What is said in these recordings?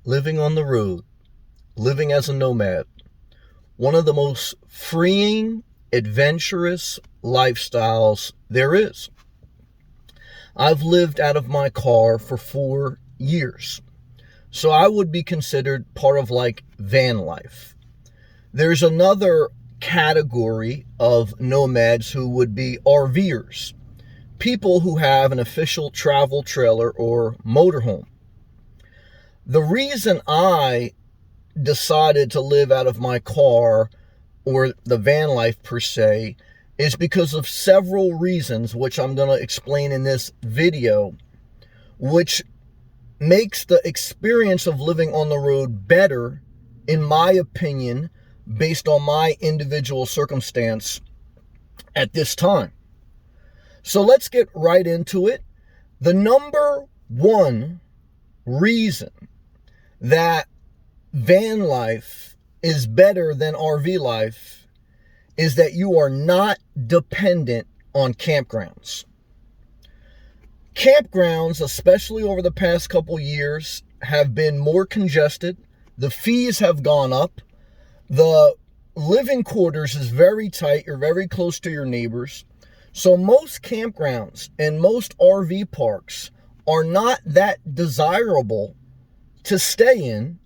living on the road, living as a nomad, one of the most freeing, adventurous lifestyles there is. I've lived out of my car for 4 years, so I would be considered part of like van life. There's another category of nomads who would be RVers, people who have an official travel trailer or motorhome. The reason I decided to live out of my car, or the van life per se, is because of several reasons, which I'm going to explain in this video, which makes the experience of living on the road better, in my opinion, based on my individual circumstance at this time. So let's get right into it. The number one reason that van life is better than RV life is that you are not dependent on campgrounds. Campgrounds, especially over the past couple years, have been more congested. The fees have gone up. The living quarters is very tight. You're very close to your neighbors. So most campgrounds and most RV parks are not that desirable to stay in.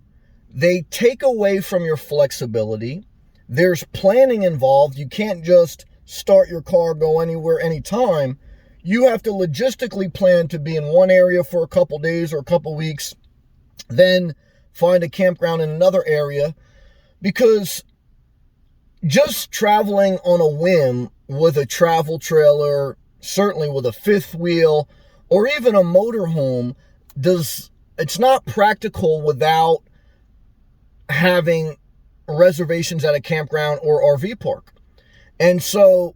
They take away from your flexibility. There's planning involved. You can't just start your car, go anywhere, anytime. You have to logistically plan to be in one area for a couple days or a couple weeks, then find a campground in another area, because just traveling on a whim with a travel trailer, certainly with a fifth wheel, or even a motorhome, it's not practical without having reservations at a campground or RV park. And so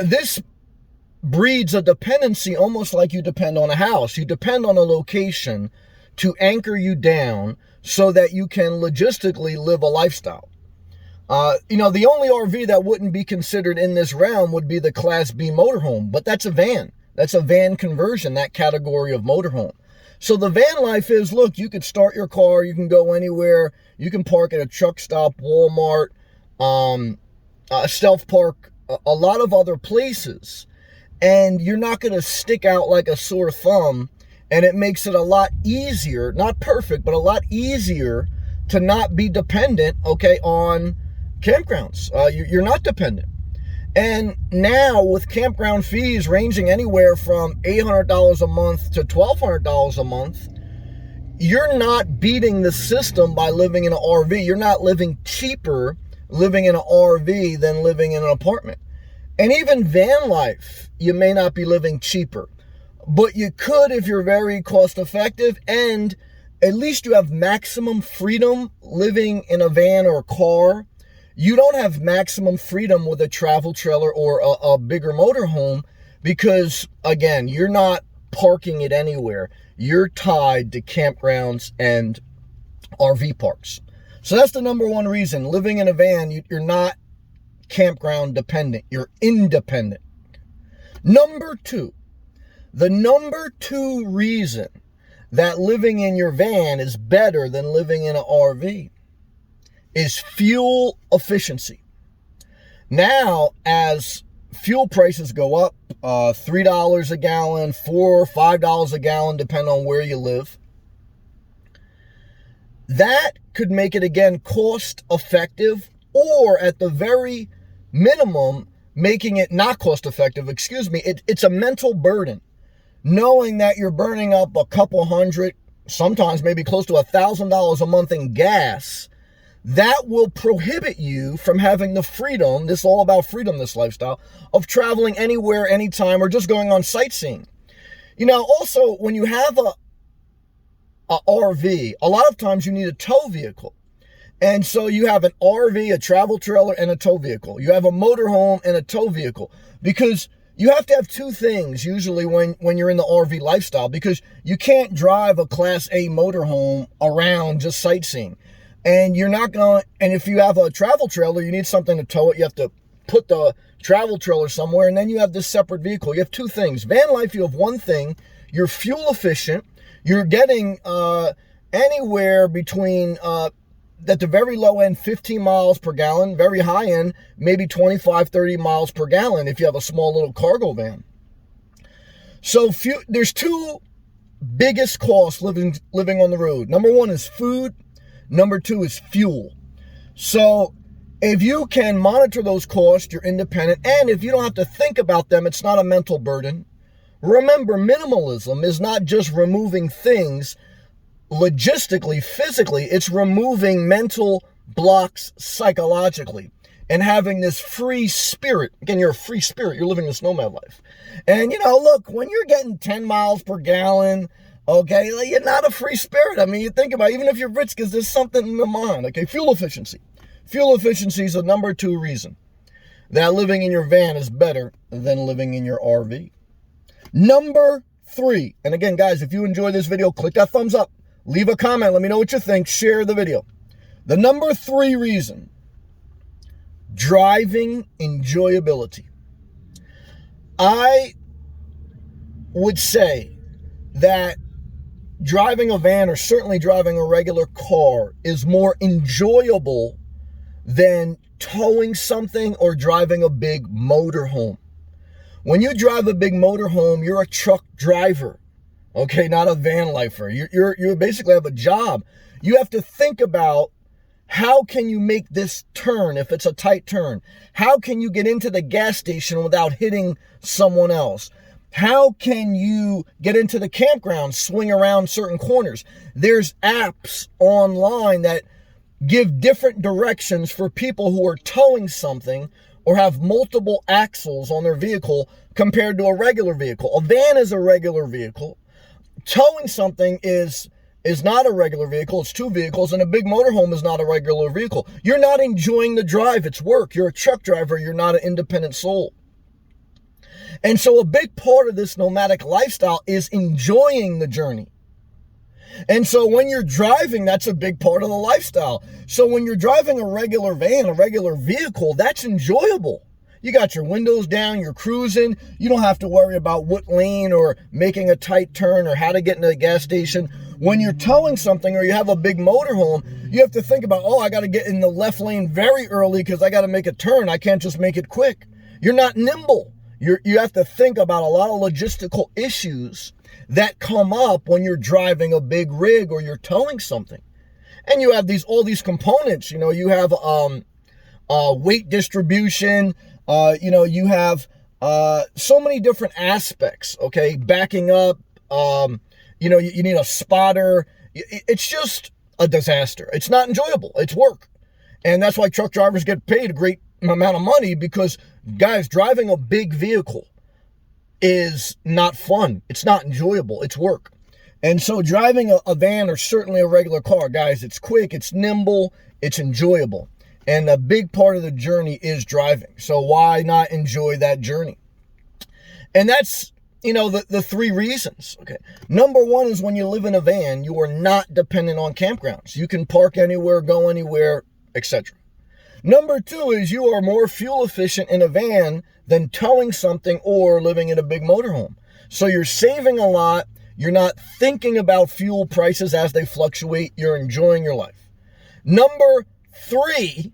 this breeds a dependency, almost like you depend on a house. You depend on a location to anchor you down so that you can logistically live a lifestyle. The only RV that wouldn't be considered in this realm would be the Class B motorhome, but that's a van. That's a van conversion, that category of motorhome. So the van life is, look, you could start your car, you can go anywhere, you can park at a truck stop, Walmart, Stealth Park, a lot of other places, and you're not going to stick out like a sore thumb, and it makes it a lot easier, not perfect, but a lot easier to not be dependent, on campgrounds. You're not dependent. And now with campground fees ranging anywhere from $800 a month to $1,200 a month, you're not beating the system by living in an RV. You're not living cheaper living in an RV than living in an apartment. And even van life, you may not be living cheaper, but you could if you're very cost effective, and at least you have maximum freedom living in a van or a car. You don't have maximum freedom with a travel trailer or a bigger motorhome because, again, you're not parking it anywhere. You're tied to campgrounds and RV parks. So that's the number one reason. Living in a van, you're not campground dependent. You're independent. The number two reason that living in your van is better than living in an RV is fuel efficiency. Now, as fuel prices go up, $3 a gallon, $4 or $5 a gallon, depending on where you live, that could make it, again, cost effective, or at the very minimum, making it not cost effective. It's a mental burden, knowing that you're burning up a couple hundred, sometimes maybe close to $1,000 a month in gas. That will prohibit you from having the freedom, this is all about freedom, this lifestyle, of traveling anywhere, anytime, or just going on sightseeing. Also, when you have a RV, a lot of times you need a tow vehicle. And so you have an RV, a travel trailer, and a tow vehicle. You have a motorhome and a tow vehicle, because you have to have two things usually when you're in the RV lifestyle, because you can't drive a Class A motorhome around just sightseeing. And you're not going to, and if you have a travel trailer, you need something to tow it. You have to put the travel trailer somewhere, and then you have this separate vehicle. You have two things. Van life, you have one thing. You're fuel efficient. You're getting anywhere between, at the very low end, 15 miles per gallon, very high end, maybe 25, 30 miles per gallon if you have a small little cargo van. So there's two biggest costs living on the road. Number one is food. Number two is fuel. So if you can monitor those costs, you're independent. And if you don't have to think about them, it's not a mental burden. Remember, minimalism is not just removing things logistically, physically. It's removing mental blocks psychologically and having this free spirit. Again, you're a free spirit. You're living this nomad life. And, look, when you're getting 10 miles per gallon, okay, you're not a free spirit. I mean, you think about it, even if you're rich, because there's something in the mind. Okay, fuel efficiency. Fuel efficiency is the number 2 reason that living in your van is better than living in your RV. Number 3, and again, guys, if you enjoy this video, click that thumbs up. Leave a comment. Let me know what you think. Share the video. The number 3 reason, driving enjoyability. I would say that driving a van, or certainly driving a regular car, is more enjoyable than towing something or driving a big motorhome. When you drive a big motorhome, you're a truck driver, okay, not a van lifer. You basically have a job. You have to think about, how can you make this turn if it's a tight turn? How can you get into the gas station without hitting someone else? How can you get into the campground, swing around certain corners? There's apps online that give different directions for people who are towing something or have multiple axles on their vehicle compared to a regular vehicle. A van is a regular vehicle. Towing something is not a regular vehicle. It's 2 vehicles, and a big motorhome is not a regular vehicle. You're not enjoying the drive. It's work. You're a truck driver. You're not an independent soul. And so a big part of this nomadic lifestyle is enjoying the journey. And so when you're driving, that's a big part of the lifestyle. So when you're driving a regular van, a regular vehicle, that's enjoyable. You got your windows down, you're cruising. You don't have to worry about what lane or making a tight turn or how to get into the gas station. When you're towing something or you have a big motorhome, you have to think about, I got to get in the left lane very early because I got to make a turn. I can't just make it quick. You're not nimble. You have to think about a lot of logistical issues that come up when you're driving a big rig or you're towing something. And you have all these components. You have weight distribution. You have so many different aspects. Okay, backing up. You need a spotter. It's just a disaster. It's not enjoyable. It's work. And that's why truck drivers get paid a great amount of money, because, guys, driving a big vehicle is not fun. It's not enjoyable. It's work. And so driving a van, or certainly a regular car, guys, it's quick, it's nimble, it's enjoyable. And a big part of the journey is driving. So why not enjoy that journey? And that's, the 3 reasons. Okay. Number 1 is when you live in a van, you are not dependent on campgrounds. You can park anywhere, go anywhere, etc. Number 2 is you are more fuel efficient in a van than towing something or living in a big motorhome. So you're saving a lot. You're not thinking about fuel prices as they fluctuate. You're enjoying your life. Number 3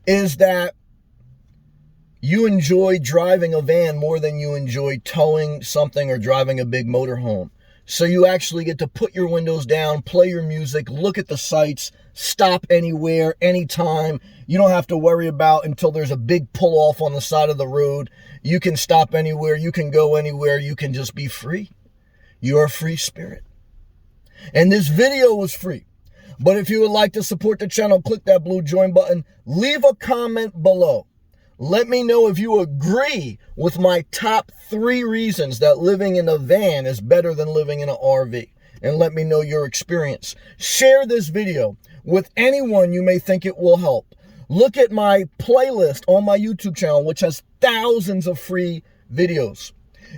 is that you enjoy driving a van more than you enjoy towing something or driving a big motorhome. So you actually get to put your windows down, play your music, look at the sights, stop anywhere, anytime. You don't have to worry about until there's a big pull off on the side of the road. You can stop anywhere. You can go anywhere. You can just be free. You're a free spirit. And this video was free. But if you would like to support the channel, click that blue join button. Leave a comment below. Let me know if you agree with my top 3 reasons that living in a van is better than living in an RV. And let me know your experience. Share this video with anyone you may think it will help. Look at my playlist on my YouTube channel, which has thousands of free videos.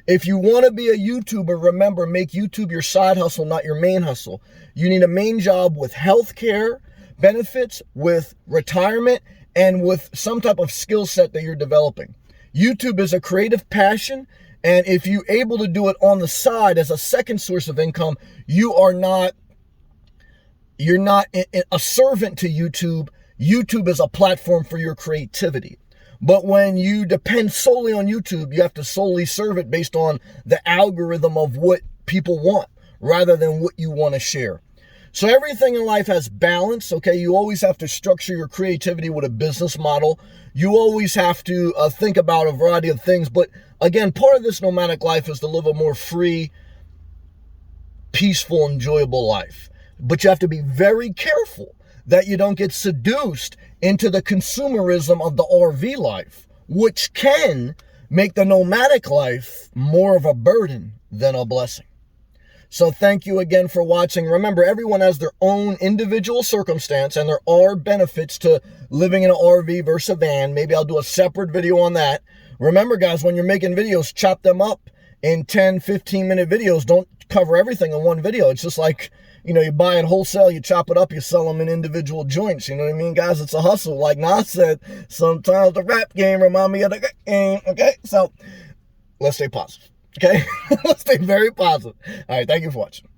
If you want to be a YouTuber, remember, make YouTube your side hustle, not your main hustle. You need a main job with healthcare benefits, with retirement, and with some type of skill set that you're developing. YouTube is a creative passion, and if you're able to do it on the side as a second source of income, you are not You're not a servant to YouTube. YouTube is a platform for your creativity. But when you depend solely on YouTube, you have to solely serve it based on the algorithm of what people want rather than what you want to share. So everything in life has balance, okay? You always have to structure your creativity with a business model. You always have to think about a variety of things. But again, part of this nomadic life is to live a more free, peaceful, enjoyable life. But you have to be very careful that you don't get seduced into the consumerism of the RV life, which can make the nomadic life more of a burden than a blessing. So thank you again for watching. Remember, everyone has their own individual circumstance, and there are benefits to living in an RV versus a van. Maybe I'll do a separate video on that. Remember, guys, when you're making videos, chop them up in 10, 15-minute videos. Don't cover everything in one video. It's just like, you buy it wholesale, you chop it up, you sell them in individual joints. You know what I mean, guys? It's a hustle. Like Nas said, sometimes the rap game remind me of the game, okay? So let's stay positive, okay? Let's stay very positive. All right, thank you for watching.